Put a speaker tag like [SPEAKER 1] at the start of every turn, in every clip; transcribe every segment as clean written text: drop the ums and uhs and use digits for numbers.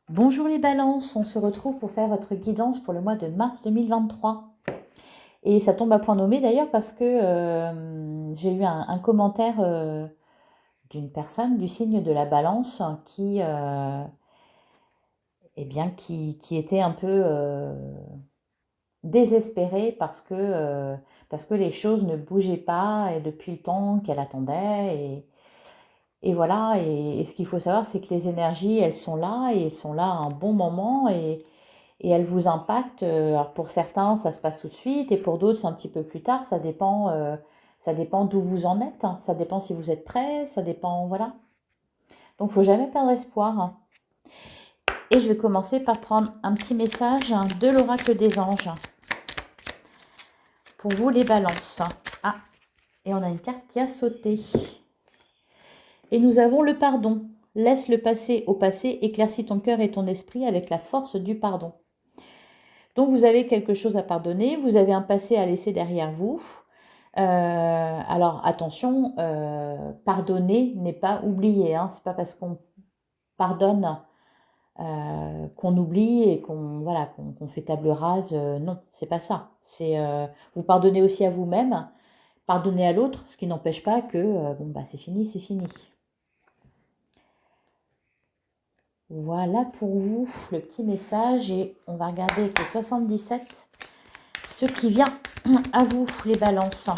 [SPEAKER 1] Bonjour les balances, on se retrouve pour faire votre guidance pour le mois de mars 2023. Et ça tombe à point nommé d'ailleurs parce que j'ai eu un commentaire d'une personne du signe de la balance qui était un peu désespérée parce que les choses ne bougeaient pas et depuis le temps qu'elle attendait. Et voilà, et ce qu'il faut savoir, c'est que les énergies, elles sont là et elles sont là à un bon moment et elles vous impactent. Alors pour certains, ça se passe tout de suite et pour d'autres, c'est un petit peu plus tard. Ça dépend d'où vous en êtes, hein. Ça dépend si vous êtes prêt, ça dépend, voilà. Donc, faut jamais perdre espoir, hein. Et je vais commencer par prendre un petit message de l'oracle des anges pour vous les balances. Ah, et on a une carte qui a sauté. Et nous avons le pardon. Laisse le passé au passé, éclaircis ton cœur et ton esprit avec la force du pardon. Donc vous avez quelque chose à pardonner, vous avez un passé à laisser derrière vous. Alors attention, pardonner n'est pas oublier, hein. C'est pas parce qu'on pardonne qu'on oublie et qu'on fait table rase. Non, c'est pas ça. Vous pardonnez aussi à vous-même, pardonner à l'autre, ce qui n'empêche pas que c'est fini, c'est fini. Voilà pour vous le petit message et on va regarder avec le 77 ce qui vient à vous les balances.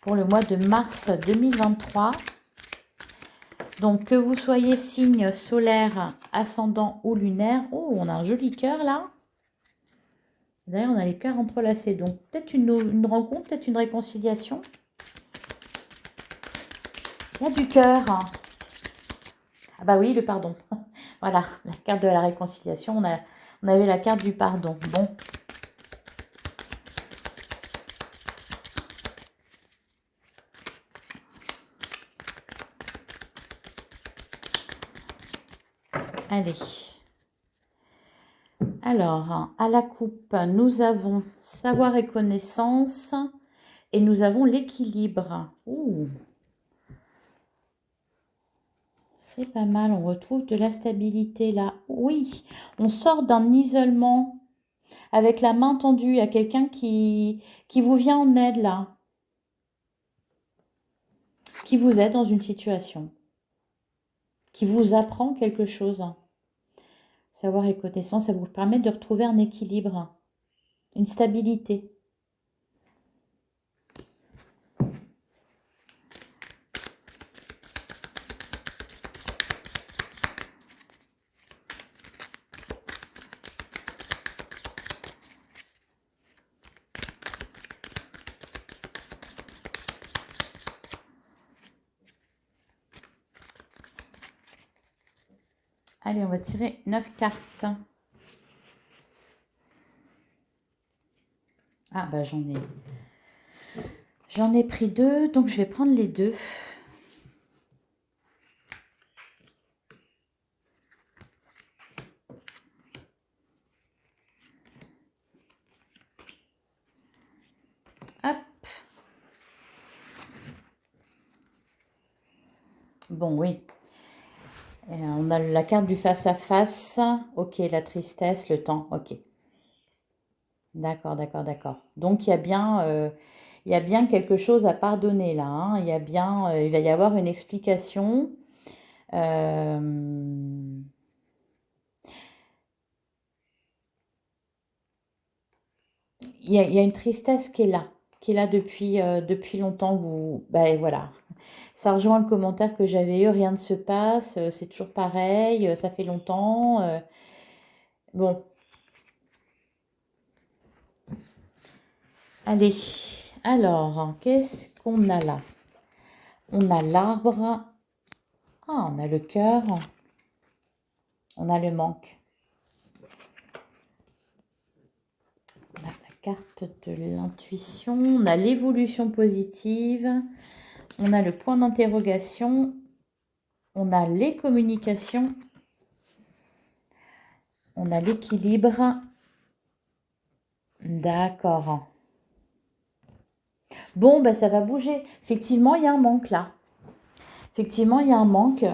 [SPEAKER 1] Pour le mois de mars 2023. Donc que vous soyez signe solaire, ascendant ou lunaire. Oh, on a un joli cœur là. D'ailleurs, on a les cœurs entrelacés. Donc peut-être une rencontre, peut-être une réconciliation. Il y a du cœur. Ah bah oui, le pardon. Voilà, la carte de la réconciliation. On avait la carte du pardon. Bon. Allez. Alors, à la coupe, nous avons savoir et connaissance et nous avons l'équilibre. Ouh. C'est pas mal, on retrouve de la stabilité là. Oui, on sort d'un isolement avec la main tendue à quelqu'un qui vous vient en aide là, qui vous aide dans une situation, qui vous apprend quelque chose. Savoir et connaissance, ça vous permet de retrouver un équilibre, une stabilité. Allez, on va tirer 9 cartes. Ah bah j'en ai pris 2, donc je vais prendre les 2. Hop. Bon, oui. Et on a la carte du face-à-face. Ok, la tristesse, le temps. Ok. D'accord, d'accord, d'accord. Donc, il y a bien quelque chose à pardonner là, hein. Il va y avoir une explication. Euh, il y a une tristesse qui est là depuis longtemps. Ben voilà. Ça rejoint le commentaire que j'avais eu, rien ne se passe, c'est toujours pareil, ça fait longtemps. Bon, allez. Alors, qu'est-ce qu'on a là? On a l'arbre. Ah, on a le cœur. On a le manque. On a la carte de l'intuition. On a l'évolution positive. On a le point d'interrogation. On a les communications. On a l'équilibre. D'accord. Bon, ben ça va bouger. Effectivement, il y a un manque là. Effectivement, il y a un manque.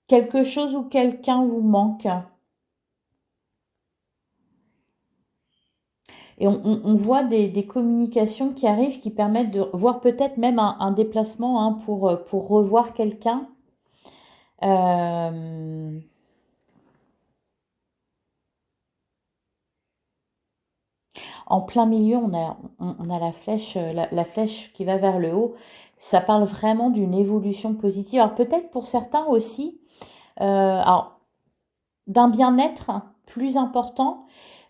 [SPEAKER 1] Quelque chose ou quelqu'un vous manque. Et on voit des communications qui arrivent qui permettent de voir peut-être même un déplacement hein, pour revoir quelqu'un. Euh, En plein milieu, on a la flèche qui va vers le haut. Ça parle vraiment d'une évolution positive. Alors peut-être pour certains aussi, alors d'un bien-être plus important,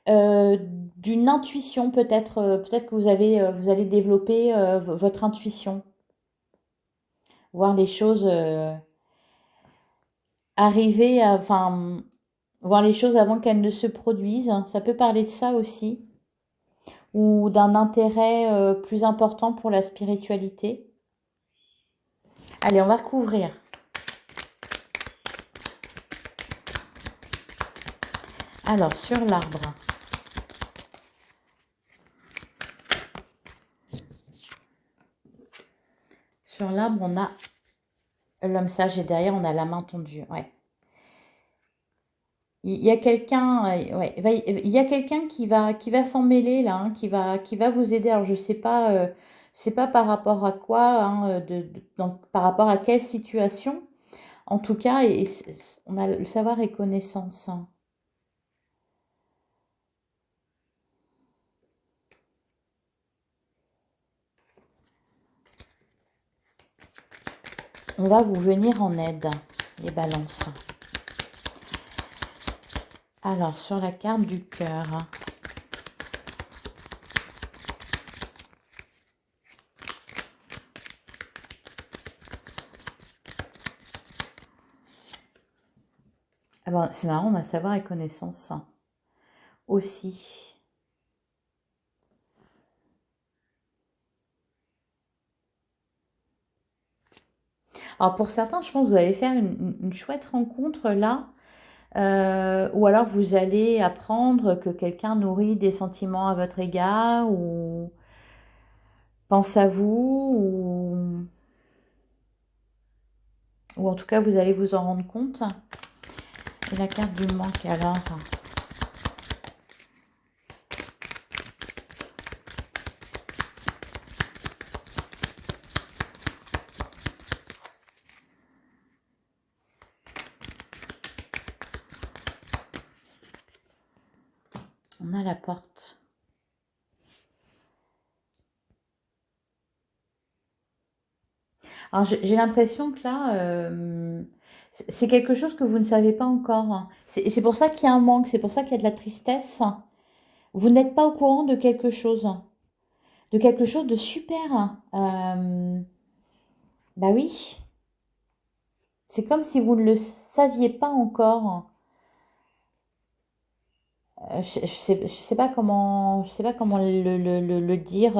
[SPEAKER 1] euh, d'une intuition peut-être. Peut-être que vous allez développer votre intuition, voir les choses arriver, enfin voir les choses avant qu'elles ne se produisent. Ça peut parler de ça aussi, ou d'un intérêt plus important pour la spiritualité. Allez, on va recouvrir. Alors, sur l'arbre. Sur l'arbre, on a l'homme sage et derrière, on a la main tendue. Ouais. Il y a quelqu'un ouais, il y a quelqu'un qui va s'en mêler là, hein, qui va vous aider. Alors, je sais pas par rapport à quoi, hein, donc, par rapport à quelle situation. En tout cas, on a le savoir et connaissance. Hein. On va vous venir en aide, les balances. Alors, sur la carte du cœur. Ah ben, c'est marrant, on a savoir et connaissance aussi. Alors pour certains, je pense que vous allez faire une chouette rencontre là, ou alors vous allez apprendre que quelqu'un nourrit des sentiments à votre égard, ou pense à vous, ou en tout cas vous allez vous en rendre compte. Et la carte du manque alors. On a la porte. Alors j'ai l'impression que là, c'est quelque chose que vous ne savez pas encore. Hein. C'est pour ça qu'il y a un manque, c'est pour ça qu'il y a de la tristesse. Vous n'êtes pas au courant de quelque chose de super. Bah oui, c'est comme si vous ne le saviez pas encore. Je sais pas comment le dire.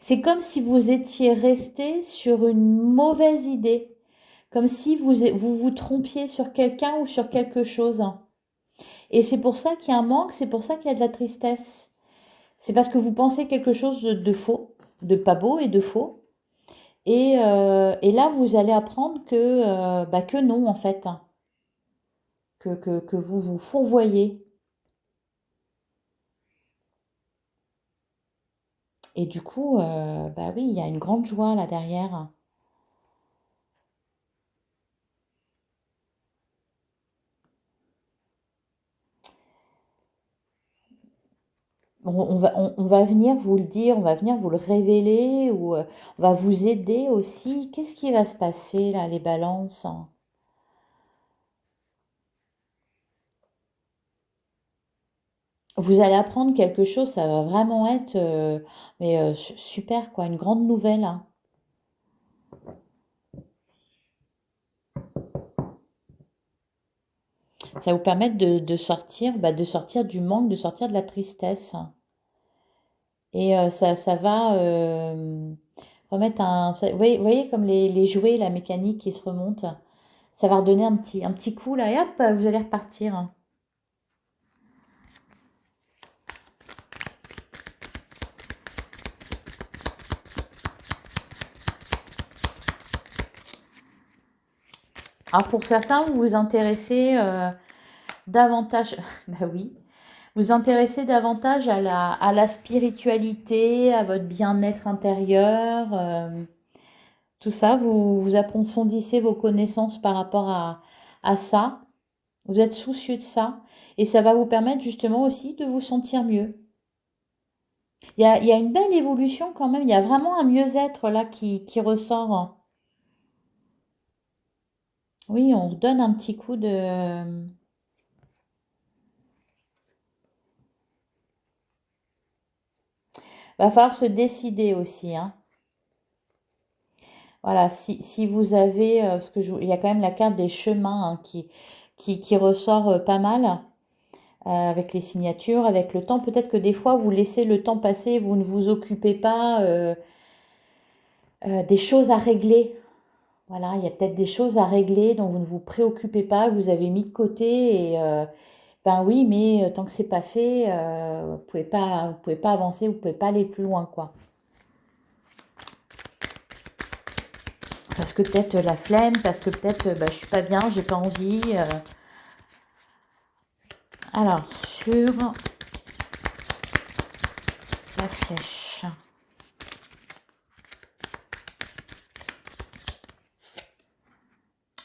[SPEAKER 1] C'est comme si vous étiez resté sur une mauvaise idée, comme si vous vous trompiez sur quelqu'un ou sur quelque chose. Et c'est pour ça qu'il y a un manque, c'est pour ça qu'il y a de la tristesse. C'est parce que vous pensez quelque chose de faux, de pas beau et de faux. Et là, vous allez apprendre que non, en fait, que vous vous fourvoyez. Et du coup, bah oui, il y a une grande joie là derrière. On va venir vous le dire, on va venir vous le révéler, ou on va vous aider aussi. Qu'est-ce qui va se passer là, les balances? Vous allez apprendre quelque chose, ça va vraiment être super quoi, une grande nouvelle. Hein. Ça va vous permettre de sortir, de sortir du manque, de sortir de la tristesse. Et ça va remettre vous voyez comme les jouets, la mécanique qui se remonte. Ça va redonner un petit coup là et hop, vous allez repartir. Alors pour certains, vous vous intéressez davantage, bah oui, vous vous intéressez davantage à la spiritualité, à votre bien-être intérieur, tout ça, vous approfondissez vos connaissances par rapport à ça. Vous êtes soucieux de ça. Et ça va vous permettre justement aussi de vous sentir mieux. Il y a une belle évolution quand même. Il y a vraiment un mieux-être là qui ressort. Oui, on redonne un petit coup de... Va falloir se décider aussi, hein. Voilà, si vous avez... parce que il y a quand même la carte des chemins hein, qui ressort pas mal. Avec les signatures, avec le temps. Peut-être que des fois, vous laissez le temps passer, vous ne vous occupez pas des choses à régler. Voilà, il y a peut-être des choses à régler dont vous ne vous préoccupez pas, que vous avez mis de côté. Et ben oui, mais tant que c'est pas fait, vous pouvez pas avancer, vous pouvez pas aller plus loin, quoi. Parce que peut-être la flemme, parce que peut-être bah, je suis pas bien, j'ai pas envie. Alors, sur la flèche.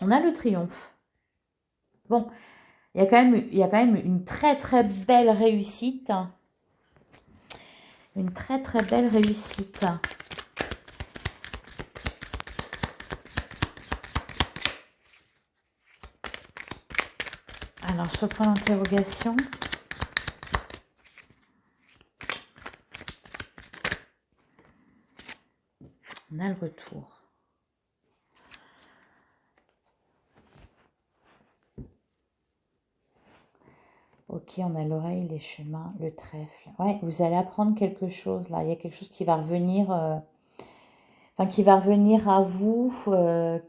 [SPEAKER 1] On a le triomphe. Bon, il y a quand même une très très belle réussite. Une très très belle réussite. Alors, sur le point d'interrogation. On a le retour. Ok, on a l'oreille, les chemins, le trèfle. Ouais, vous allez apprendre quelque chose là. Il y a quelque chose qui va revenir, enfin qui va revenir à vous,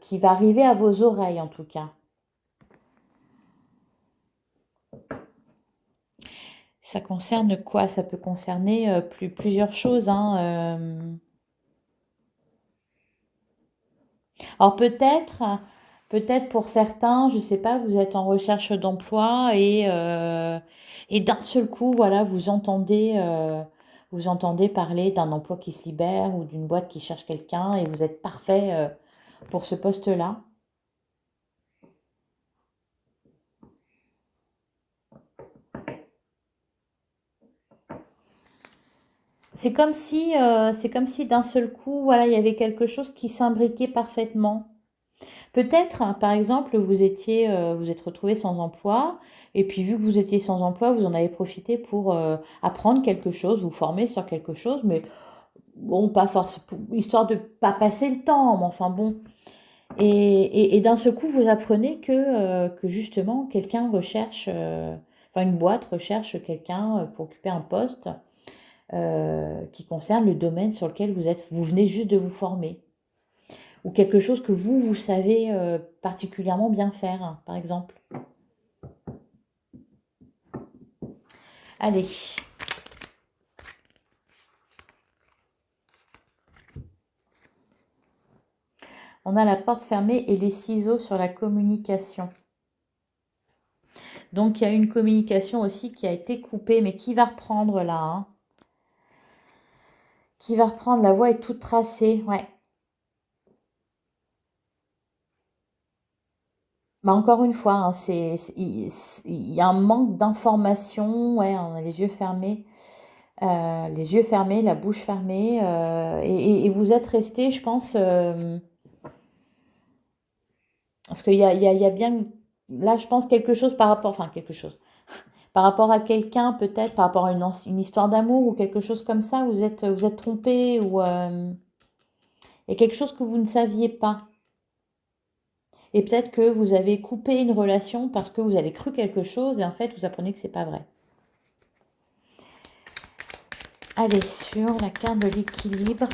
[SPEAKER 1] qui va arriver à vos oreilles en tout cas. Ça concerne quoi? Ça peut concerner plusieurs choses, hein. Alors peut-être pour certains, je ne sais pas, vous êtes en recherche d'emploi et d'un seul coup, voilà, vous entendez parler d'un emploi qui se libère ou d'une boîte qui cherche quelqu'un et vous êtes parfait pour ce poste-là. C'est comme si d'un seul coup, voilà, il y avait quelque chose qui s'imbriquait parfaitement. Peut-être, hein, par exemple, vous êtes retrouvé sans emploi, et puis vu que vous étiez sans emploi, vous en avez profité pour apprendre quelque chose, vous former sur quelque chose, mais bon, pas forcément, histoire de pas passer le temps, mais enfin bon. Et d'un seul coup, vous apprenez que justement, quelqu'un recherche, enfin une boîte recherche quelqu'un pour occuper un poste qui concerne le domaine sur lequel vous venez juste de vous former ou quelque chose que vous savez particulièrement bien faire, hein, par exemple. Allez, on a la porte fermée et les ciseaux sur la communication. Donc, il y a une communication aussi qui a été coupée, mais qui va reprendre là, hein. Qui va reprendre, la voie est toute tracée, ouais. Bah, encore une fois, hein, il y a un manque d'information, ouais, on a les yeux fermés. Les yeux fermés, la bouche fermée, et vous êtes resté, je pense, parce qu'il y a bien, là, je pense quelque chose par rapport, enfin quelque chose, par rapport à quelqu'un, peut-être, par rapport à une histoire d'amour ou quelque chose comme ça, vous êtes trompé ou il y a quelque chose que vous ne saviez pas. Et peut-être que vous avez coupé une relation parce que vous avez cru quelque chose et en fait, vous apprenez que c'est pas vrai. Allez, sur la carte de l'équilibre.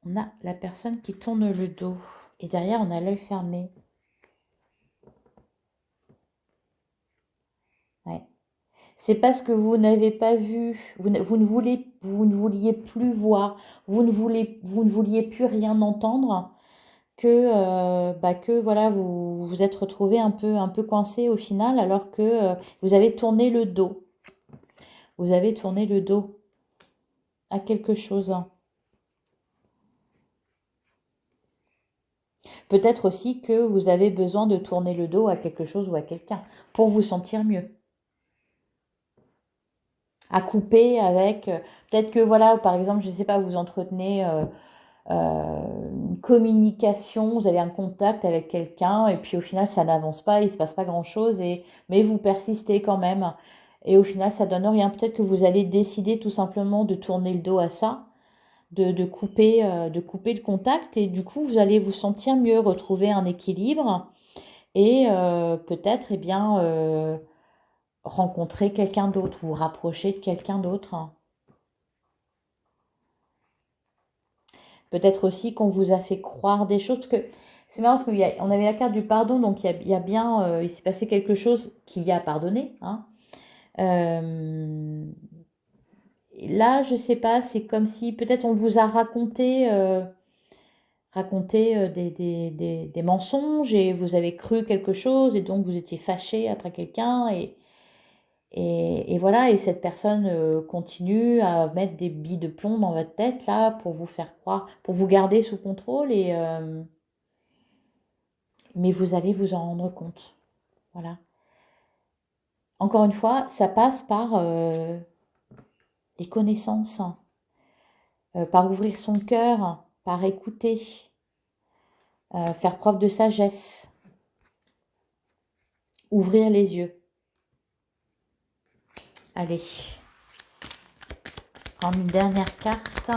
[SPEAKER 1] On a la personne qui tourne le dos. Et derrière, on a l'œil fermé. Ouais. C'est parce que vous n'avez pas vu, vous ne vouliez plus voir, vous ne vouliez plus rien entendre, que voilà, vous vous êtes retrouvé un peu coincé au final, alors que vous avez tourné le dos. Vous avez tourné le dos à quelque chose. Peut-être aussi que vous avez besoin de tourner le dos à quelque chose ou à quelqu'un pour vous sentir mieux. À couper avec, peut-être que voilà, par exemple, je ne sais pas, vous entretenez une communication, vous avez un contact avec quelqu'un et puis au final ça n'avance pas, il ne se passe pas grand-chose, mais vous persistez quand même. Et au final ça donne rien. Peut-être que vous allez décider tout simplement de tourner le dos à ça, de couper le contact et du coup vous allez vous sentir mieux, retrouver un équilibre et peut-être eh bien rencontrer quelqu'un d'autre, vous rapprocher de quelqu'un d'autre. Peut-être aussi qu'on vous a fait croire des choses, parce que c'est marrant, parce qu'on avait la carte du pardon, donc il y a bien, il s'est passé quelque chose qu'il y a pardonné. Hein. Euh, là, je sais pas, c'est comme si peut-être on vous a raconté des mensonges et vous avez cru quelque chose et donc vous étiez fâché après quelqu'un et voilà, et cette personne continue à mettre des billes de plomb dans votre tête là pour vous faire croire, pour vous garder sous contrôle mais vous allez vous en rendre compte. Voilà. Encore une fois, ça passe par les connaissances, par ouvrir son cœur, par écouter, faire preuve de sagesse, ouvrir les yeux. Allez, prendre une dernière carte.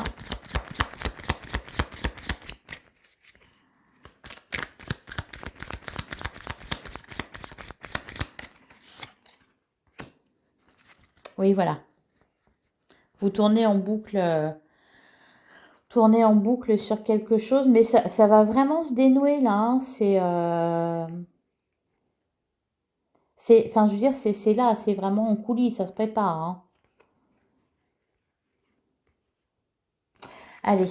[SPEAKER 1] Oui, voilà. Vous tournez en boucle sur quelque chose, mais ça va vraiment se dénouer là. Hein. Enfin, je veux dire, c'est là, c'est vraiment en coulisses, ça se prépare. Hein. Allez,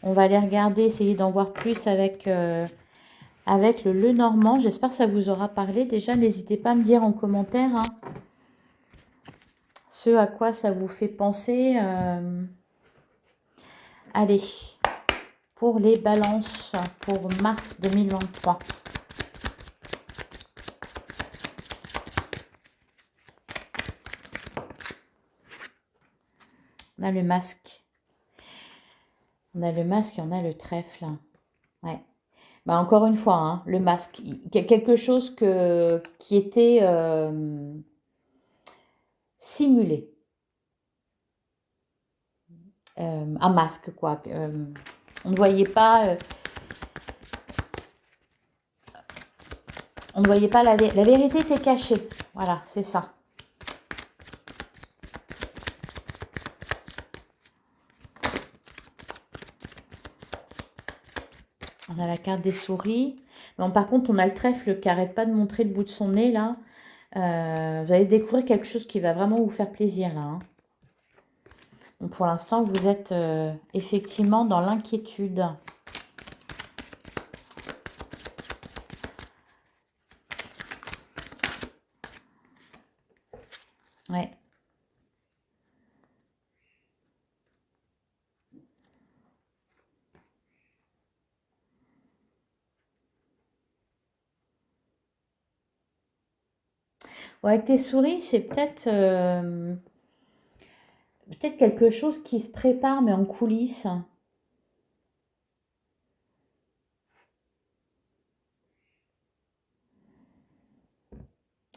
[SPEAKER 1] on va aller regarder, essayer d'en voir plus avec le Lenormand. J'espère que ça vous aura parlé. Déjà, n'hésitez pas à me dire en commentaire hein, ce à quoi ça vous fait penser. Allez, pour les balances, pour mars 2023. On a le masque. On a le masque et on a le trèfle. Ouais. Bah, encore une fois, hein, le masque. Quelque chose qui était simulé. Un masque, quoi. On ne voyait pas... on ne voyait pas la vérité était cachée. Voilà, c'est ça. On a la carte des souris. Bon, par contre, on a le trèfle qui n'arrête pas de montrer le bout de son nez, là. Vous allez découvrir quelque chose qui va vraiment vous faire plaisir, là. Hein. Donc, pour l'instant, vous êtes effectivement dans l'inquiétude. Ouais. Ouais, avec les souris, c'est peut-être quelque chose qui se prépare, mais en coulisses.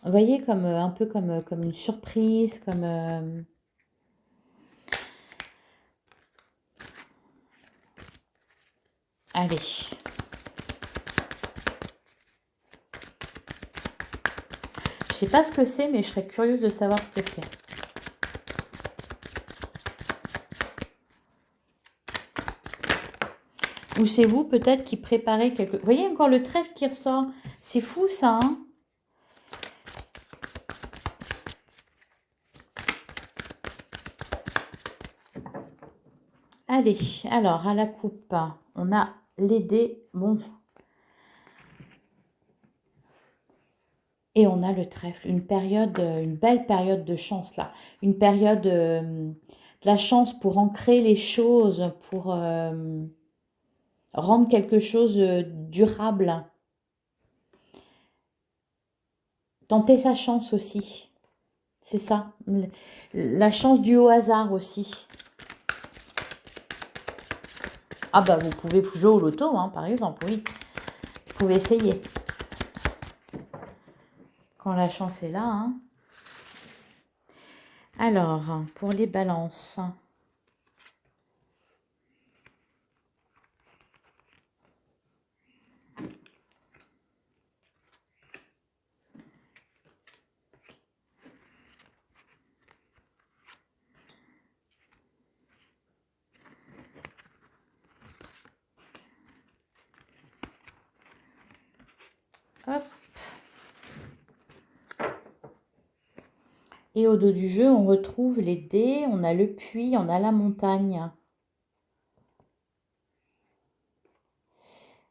[SPEAKER 1] Vous voyez, comme un peu comme une surprise, comme... Allez. Je sais pas ce que c'est, mais je serais curieuse de savoir ce que c'est. Ou c'est vous peut-être qui préparez quelque... Vous voyez encore le trèfle qui ressort. C'est fou ça, hein? Allez, alors à la coupe, on a les dés. Bon. Et on a le trèfle, une période, une belle période de chance là. Une période de la chance pour ancrer les choses, pour rendre quelque chose durable. Tenter sa chance aussi. C'est ça. La chance due au hasard aussi. Ah bah vous pouvez jouer au loto, hein, par exemple, oui. Vous pouvez essayer. Quand la chance est là. Hein. Alors, pour les balances. Hop. Et au dos du jeu, on retrouve les dés, on a le puits, on a la montagne.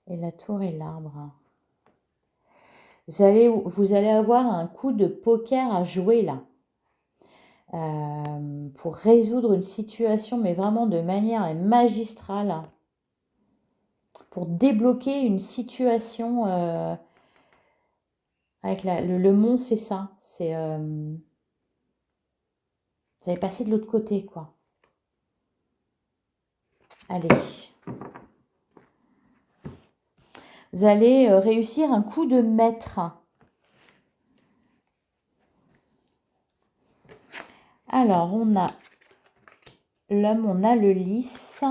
[SPEAKER 1] Et la tour et l'arbre. Vous allez avoir un coup de poker à jouer là. Pour résoudre une situation, mais vraiment de manière magistrale. Pour débloquer une situation avec le mont, c'est ça. C'est vous allez passer de l'autre côté, quoi. Allez. Vous allez réussir un coup de maître. Alors, on a l'homme, on a le lys,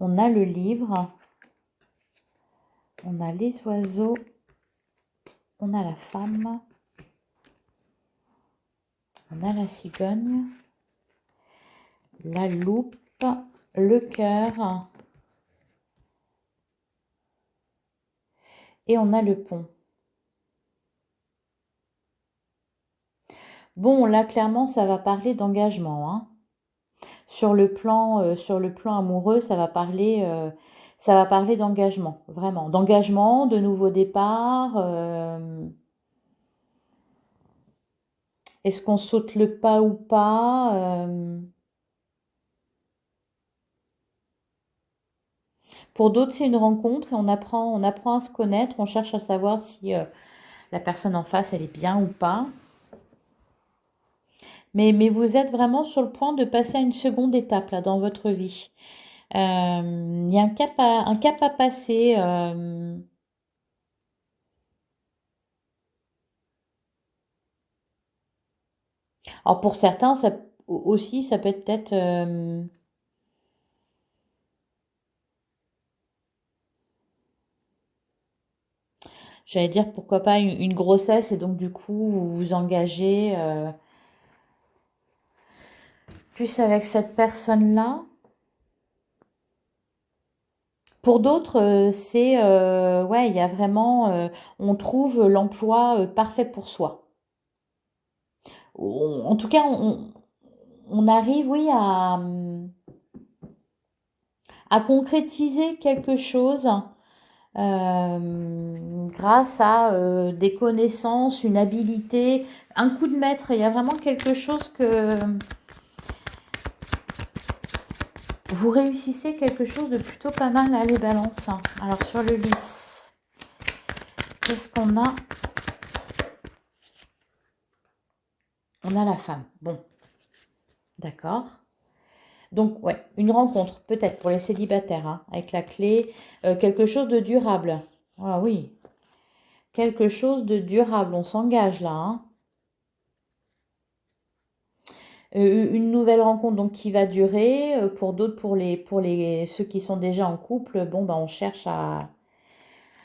[SPEAKER 1] on a le livre, on a les oiseaux, on a la femme, on a la cigogne, la loupe, le cœur et on a le pont. Bon, là, clairement, ça va parler d'engagement. Hein. Sur le plan amoureux, ça va parler d'engagement, vraiment. D'engagement, de nouveau départ. Est-ce qu'on saute le pas ou pas Pour d'autres, c'est une rencontre et on apprend à se connaître. On cherche à savoir si la personne en face, elle est bien ou pas. Mais vous êtes vraiment sur le point de passer à une seconde étape là, dans votre vie. Il y a un cap à passer. Alors pour certains, ça aussi, ça peut être j'allais dire pourquoi pas une grossesse et donc du coup vous vous engagez plus avec cette personne-là. Pour d'autres, c'est ouais, il y a vraiment on trouve l'emploi parfait pour soi. En tout cas, on arrive, oui, à concrétiser quelque chose grâce à des connaissances, une habilité, un coup de maître. Il y a vraiment quelque chose que vous réussissez quelque chose de plutôt pas mal à les balances. Alors sur le lys, qu'est-ce qu'on a? On a la femme. Bon, d'accord. Donc, ouais, une rencontre, peut-être pour les célibataires, hein, avec la clé, quelque chose de durable. Ah oui, quelque chose de durable, on s'engage là. Hein. Une nouvelle rencontre donc qui va durer. Pour d'autres, pour ceux qui sont déjà en couple, bon, ben, on cherche à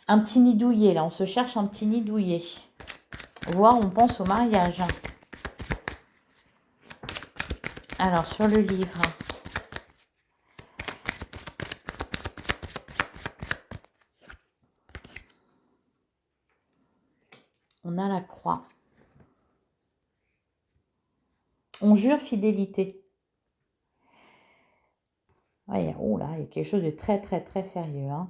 [SPEAKER 1] un petit nid douillet là, on se cherche un petit nid douillet. Voire on pense au mariage. Alors, sur le livre. On a la croix. On jure fidélité. Ouais, oh là, il y a quelque chose de très, très, très sérieux, hein.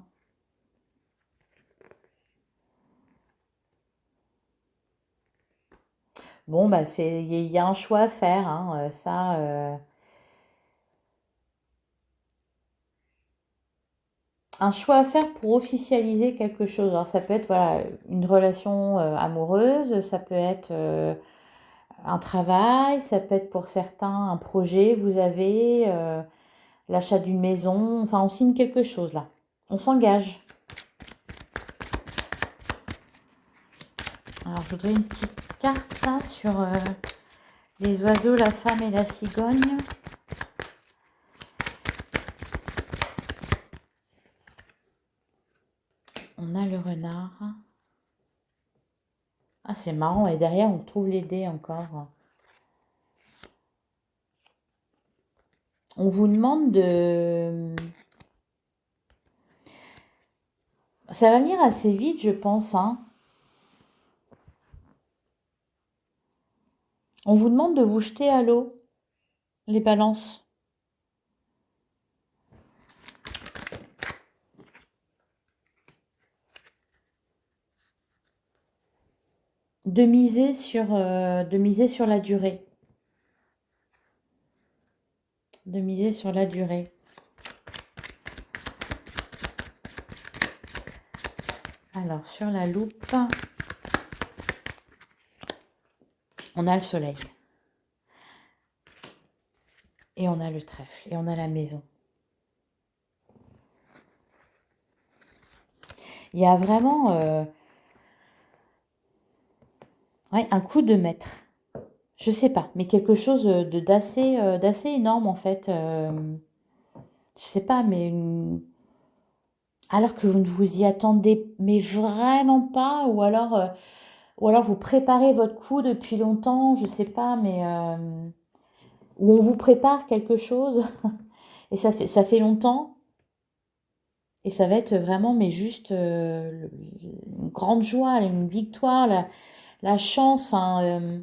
[SPEAKER 1] Bon, bah, il y a un choix à faire, hein, ça. Un choix à faire pour officialiser quelque chose. Alors, ça peut être, voilà, une relation amoureuse, ça peut être un travail, ça peut être pour certains un projet que vous avez, l'achat d'une maison. Enfin, on signe quelque chose là. On s'engage. Alors, je voudrais une petite carte là sur les oiseaux, la femme et la cigogne. On a le renard. Ah, c'est marrant. Et derrière, on trouve les dés encore. On vous demande de... Ça va venir assez vite, je pense, hein. On vous demande de vous jeter à l'eau, les balances. De miser sur la durée. De miser sur la durée. Alors, sur la loupe, on a le soleil. Et on a le trèfle. Et on a la maison. Il y a vraiment ouais, un coup de maître. Je sais pas, mais quelque chose d'assez énorme en fait. Je sais pas, mais alors que vous ne vous y attendez mais vraiment pas, ou alors vous préparez votre coup depuis longtemps, je sais pas, mais ou on vous prépare quelque chose et ça fait longtemps et ça va être vraiment, mais juste une grande joie, une victoire, la chance, enfin.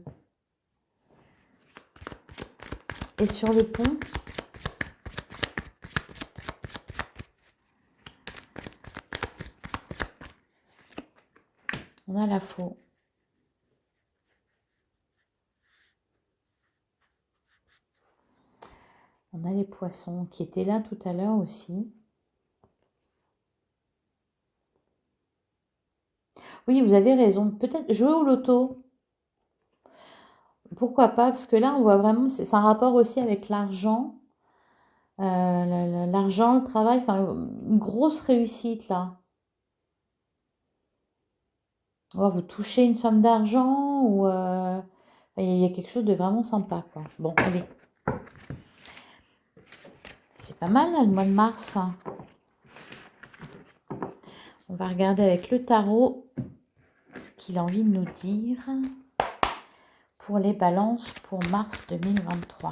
[SPEAKER 1] Et sur le pont, on a la faux. On a les poissons qui étaient là tout à l'heure aussi. Oui, vous avez raison. Peut-être jouer au loto. Pourquoi pas? Parce que là, on voit vraiment, c'est un rapport aussi avec l'argent. L'argent, le travail, enfin, une grosse réussite là. Oh, vous touchez une somme d'argent ou il y a quelque chose de vraiment sympa, quoi. Bon, allez. C'est pas mal là, le mois de mars, hein. On va regarder avec le tarot ce qu'il a envie de nous dire pour les balances pour mars 2023.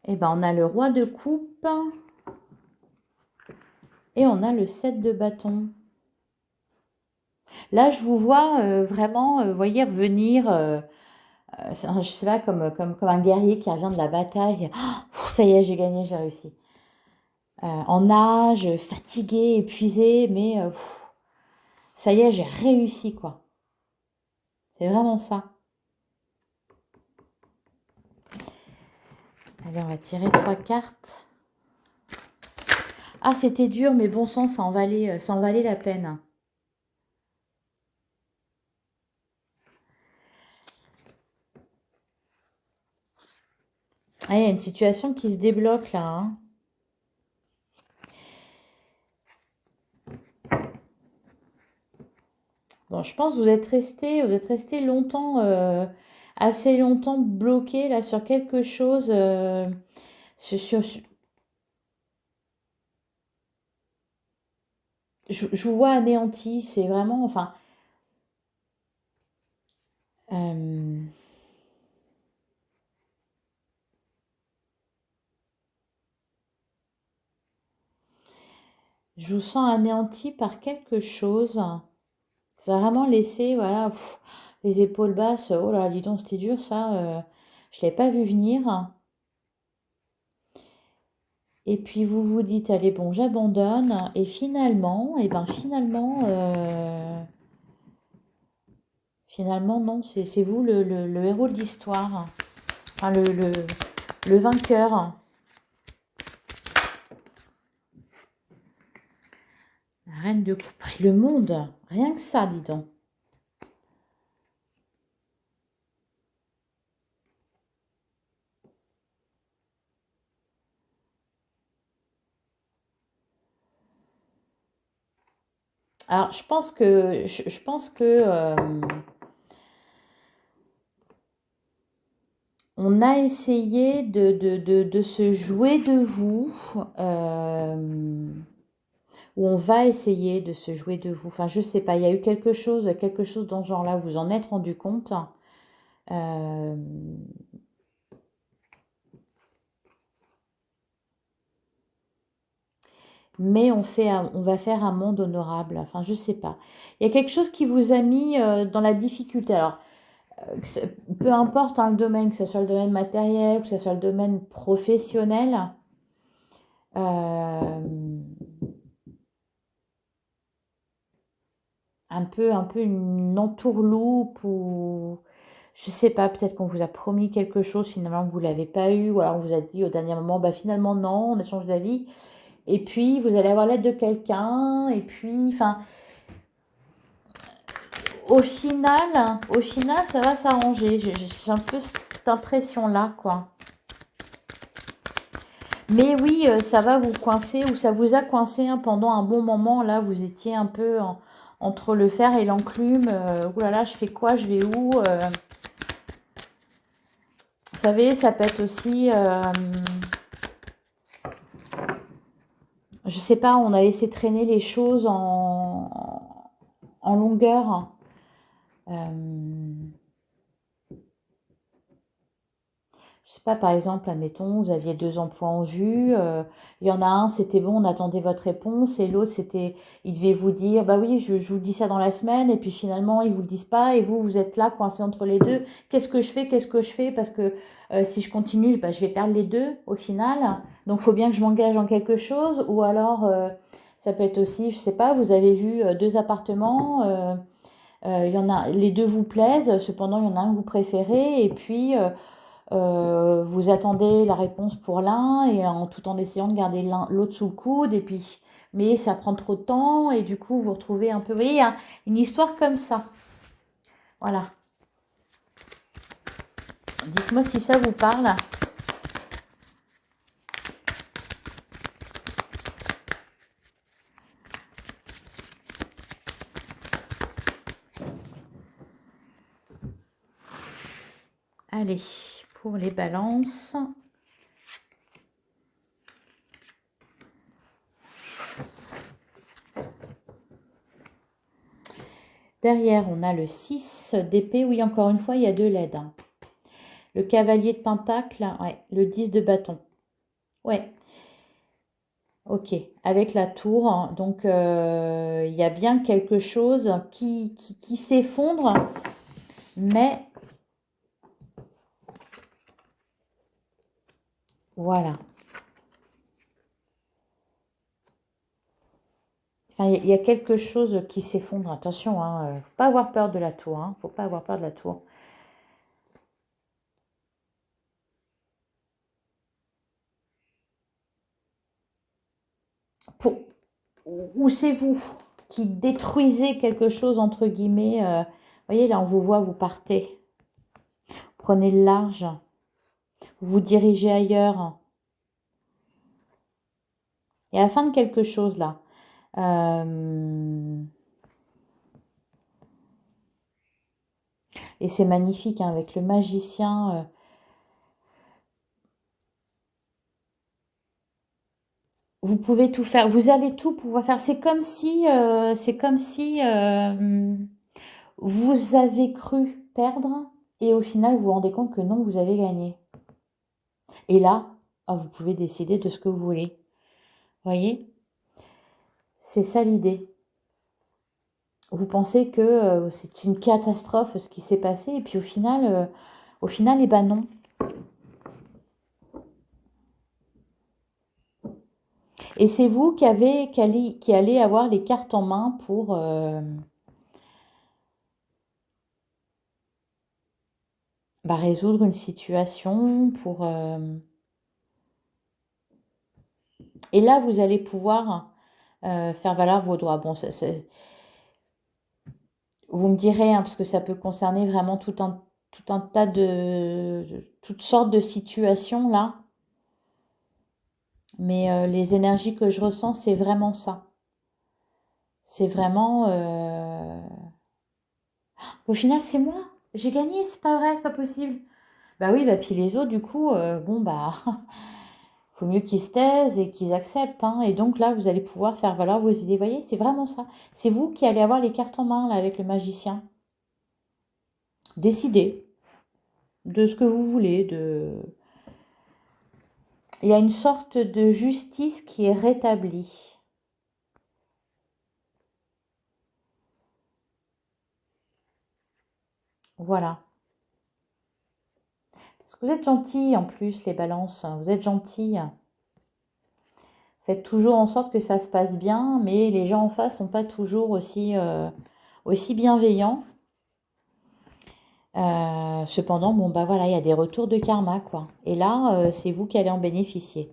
[SPEAKER 1] Eh ben, on a le roi de coupe et on a le 7 de bâton. Là, je vous vois vraiment, voyez, revenir, je sais pas, comme un guerrier qui revient de la bataille. Oh, ça y est, j'ai gagné, j'ai réussi. En âge, fatigué, épuisé, mais ça y est, j'ai réussi, quoi. C'est vraiment ça. Allez, on va tirer 3 cartes. Ah, c'était dur, mais bon sang, ça en valait la peine. Ah, il y a une situation qui se débloque là, hein. Bon, je pense que vous êtes resté longtemps, assez longtemps bloqué là sur quelque chose. Sur- sur- je vous vois anéanti, c'est vraiment, enfin, euh, je vous sens anéanti par quelque chose. Ça va vraiment laisser, voilà, les épaules basses. Oh là, dis donc, c'était dur ça. Je l'avais pas vu venir. Et puis vous vous dites, allez, bon, j'abandonne. Et finalement, finalement, non, c'est vous le héros de l'histoire. Enfin, le vainqueur. La reine de coupe. Et le monde. Rien que ça, dis donc. Alors, je pense que on a essayé de se jouer de vous, ou on va essayer de se jouer de vous. Enfin, je sais pas, il y a eu quelque chose dans ce genre-là, vous en êtes rendu compte. Euh, mais on va faire un monde honorable. Enfin, je sais pas. Il y a quelque chose qui vous a mis dans la difficulté. Alors, peu importe hein, le domaine, que ce soit le domaine matériel, que ce soit le domaine professionnel, euh, un peu une entourloupe ou je sais pas, peut-être qu'on vous a promis quelque chose, finalement vous l'avez pas eu, ou alors on vous a dit au dernier moment, bah finalement non, on a changé d'avis. Et puis vous allez avoir l'aide de quelqu'un, et puis, enfin, au final, ça va s'arranger. J'ai un peu cette impression-là, quoi. Mais oui, ça va vous coincer, ou ça vous a coincé hein, pendant un bon moment. Là, vous étiez un peu entre le fer et l'enclume. Ouh là là, je fais quoi? Je vais où? Vous savez, ça peut être aussi, je sais pas, on a laissé traîner les choses en longueur. Euh, je sais pas, par exemple, admettons, vous aviez deux emplois en vue, il y en a un, c'était bon, on attendait votre réponse, et l'autre, c'était, il devait vous dire, bah oui, je vous dis ça dans la semaine, et puis finalement, ils vous le disent pas, et vous êtes là, coincé entre les deux. Qu'est-ce que je fais? Parce que si je continue, bah, je vais perdre les deux au final. Donc, il faut bien que je m'engage en quelque chose, ou alors, ça peut être aussi, je sais pas, vous avez vu deux appartements, il y en a, les deux vous plaisent, cependant, il y en a un que vous préférez, et puis, vous attendez la réponse pour l'un et tout en essayant de garder l'autre sous le coude et puis mais ça prend trop de temps et du coup vous vous retrouvez un peu, vous voyez, il y a une histoire comme ça. Voilà. Dites-moi si ça vous parle. Allez, pour les balances. Derrière, on a le 6 d'épée. Oui, encore une fois, il y a deux LED, hein. Le cavalier de pentacle, ouais, le 10 de bâton. Ouais, ok. Avec la tour, hein. Donc, il y a bien quelque chose qui s'effondre, mais voilà. Enfin, il y a quelque chose qui s'effondre. Attention, hein, faut pas avoir peur de la tour. Hein, faut pas avoir peur de la tour. Pour, ou c'est vous qui détruisez quelque chose, entre guillemets. Vous voyez, là, on vous voit, vous partez. Prenez le large. Vous vous dirigez ailleurs. Et à la fin de quelque chose, là. Euh, et c'est magnifique, hein, avec le magicien. Vous pouvez tout faire, vous allez tout pouvoir faire. C'est comme si vous avez cru perdre et au final vous vous rendez compte que non, vous avez gagné. Et là, ah, vous pouvez décider de ce que vous voulez. Voyez? C'est ça l'idée. Vous pensez que c'est une catastrophe ce qui s'est passé et puis au final, eh ben non. Et c'est vous qui allez avoir les cartes en main pour bah, résoudre une situation, pour et là vous allez pouvoir faire valoir vos droits. Bon, vous me direz, hein, parce que ça peut concerner vraiment tout un tas toutes sortes de situations là. Mais les énergies que je ressens, c'est vraiment ça. C'est vraiment... Au final, c'est moi. J'ai gagné, c'est pas vrai, c'est pas possible. Bah oui, bah puis les autres, du coup, bon, bah... faut mieux qu'ils se taisent et qu'ils acceptent. Hein. Et donc là, vous allez pouvoir faire valoir vos idées. Vous voyez, c'est vraiment ça. C'est vous qui allez avoir les cartes en main là, avec le magicien. Décidez de ce que vous voulez. Il y a une sorte de justice qui est rétablie. Voilà. Parce que vous êtes gentils en plus, les balances. Vous êtes gentils. Faites toujours en sorte que ça se passe bien, mais les gens en face sont pas toujours aussi bienveillants. Cependant, bon bah voilà, il y a des retours de karma, quoi. Et là, c'est vous qui allez en bénéficier.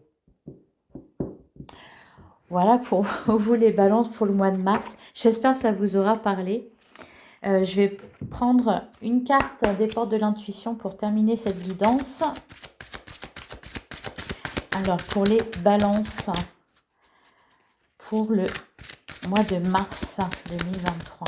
[SPEAKER 1] Voilà pour vous les balances pour le mois de mars. J'espère que ça vous aura parlé. Je vais prendre une carte des portes de l'intuition pour terminer cette guidance. Alors, pour les balances, pour le mois de mars 2023.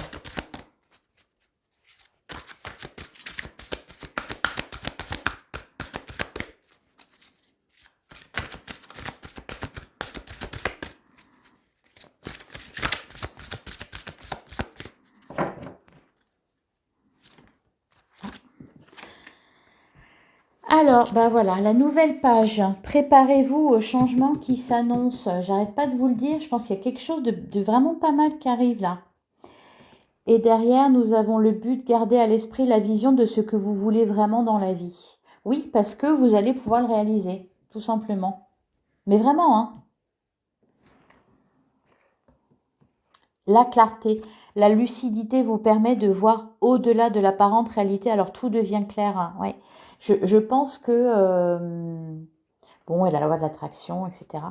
[SPEAKER 1] Alors, bah voilà, la nouvelle page. Préparez-vous au changement qui s'annonce. J'arrête pas de vous le dire, je pense qu'il y a quelque chose de vraiment pas mal qui arrive là. Et derrière, nous avons le but, garder à l'esprit la vision de ce que vous voulez vraiment dans la vie. Oui, parce que vous allez pouvoir le réaliser, tout simplement. Mais vraiment, hein. La clarté, la lucidité vous permet de voir au-delà de l'apparente réalité. Alors, tout devient clair, hein, ouais. Je pense que... bon, et la loi de l'attraction, etc.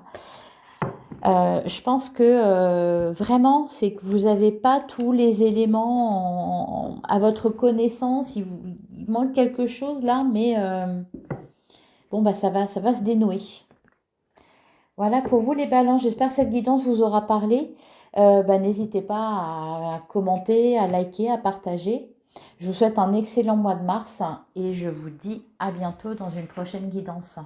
[SPEAKER 1] Je pense que vraiment, c'est que vous n'avez pas tous les éléments à votre connaissance. Il manque quelque chose là, mais bon, bah ça va se dénouer. Voilà pour vous les balances. J'espère que cette guidance vous aura parlé. Bah, n'hésitez pas à commenter, à liker, à partager. Je vous souhaite un excellent mois de mars et je vous dis à bientôt dans une prochaine guidance.